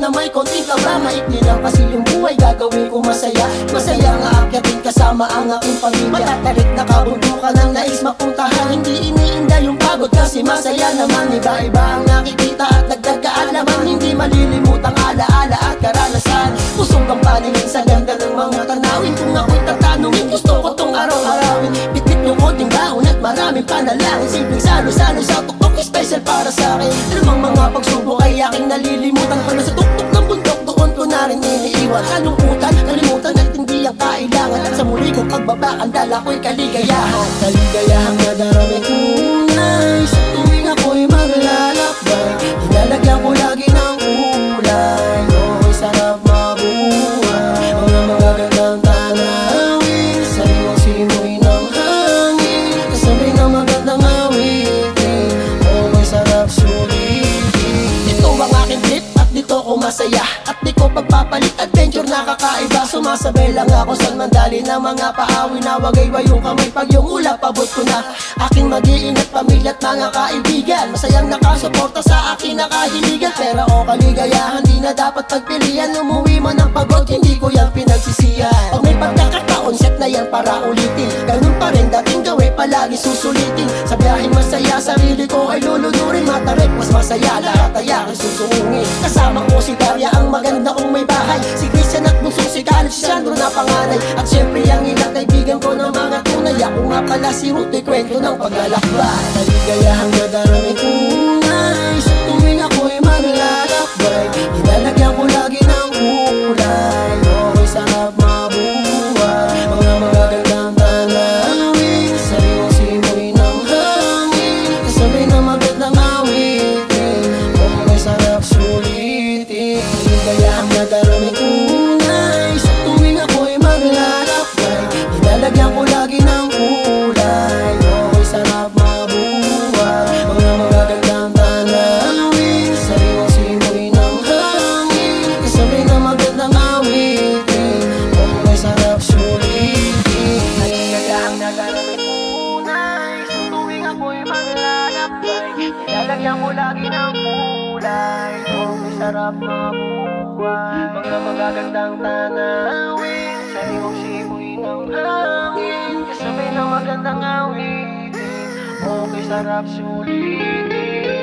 na may konting kaba. Maikli lang kasi yung buhay, gagawin ko masaya. Masaya nga akyatin kasama ang aking pamilya. Matatarik na kabundukan ang nais mapuntahan. Hindi iniinda yung pagod kasi masaya naman. Iba-iba ang nakikita at dagdag kaalaman. Hindi malilimutang alaala at karanasan. Pusong kang paningin sa ganda ng mga tanawin. Kung ako'y tatanungin, gusto ko tong araw-arawin. Bitbit yung konting baon at maraming panalangin. Simpleng salo-salo sa tuktok, special para sa akin. Anumang mga pagsubok ay aking nalilimutan. Pala sa tuktok ng bundok, doon ko na rin iniiwan. Kalungkutan, kalimutan at hindi ang kailangan. At sa muli kong pagbaba, ang dala ko'y kaligayahan. Kaligayahan na darami tunay. Sa tuwing ako'y maglalakbay, nilalagyan ko lagi ng kulay. Ako'y sarap mabuhay. Mga magagandang tanawin, sariwang simoy ng hangin, kasabay ng magandang awitin. Ako'y sarap sulitin. Ito ang aking trip at dito ko masaya. At di ko pagpapalit, adventure na kakaiba. Sumasabay lang ako sa mandali ng mga paawi. Nawagay-way yung kamay pag yung ulap abot ko na. Aking mag-iingat pamilya at mga kaibigan. Masayang nakasuporta sa akin nakahiligan. Pera o kaligayahan, di na dapat pagpilian. Umuwi man ang pagod, hindi ko yan pinagsisiyan. Pag may pagkakataon, set na yan para ulitin. Ganun pa rin dating gawin, palagi susulitin. Sa biyaheng masaya, sarili ko ay lulunurin. Matarik, mas masaya, lahat ay aking susungin. Kasama ko si Daria, ang maganda kong may bahay. Si Christian at bunsong si Caleb, si Sandro na panganay. At syempre ang ilang kaibigan ko ng mga tunay. Ako nga pala si Ruth, kwento ng paglalakbay. Kaligayahan na darami tunay. Sa tuwing ako'y maglalakbay, nilalagyan ko lagi ng kulay. Ako'y sarap mabuhay. Mga magagandang tanawin, sariwang simoy ng hangin, kasabay ng magandang awitin. Ako'y sarap sulitin. Kaligayahan na darami tunay. Sa tuwing ako'y maglalakbay, nilalagyan ko lagi ng kulay. Ako'y sarap mabuhay. Mga magagandang tanawin, sariwang simoy ng hangin, kasabay ng magandang awitin. Ako'y sarap sulitin. Kaligayahan na darami tunay. Sa tuwing ako'y maglalakbay, nilalagyan ko lagi ng kulay. Ako'y sarap mabuhay. Mga magagandang tanawin, sariwang simoy ng hangin, kasabay ng magandang awitin. Ako'y sarap sulitin.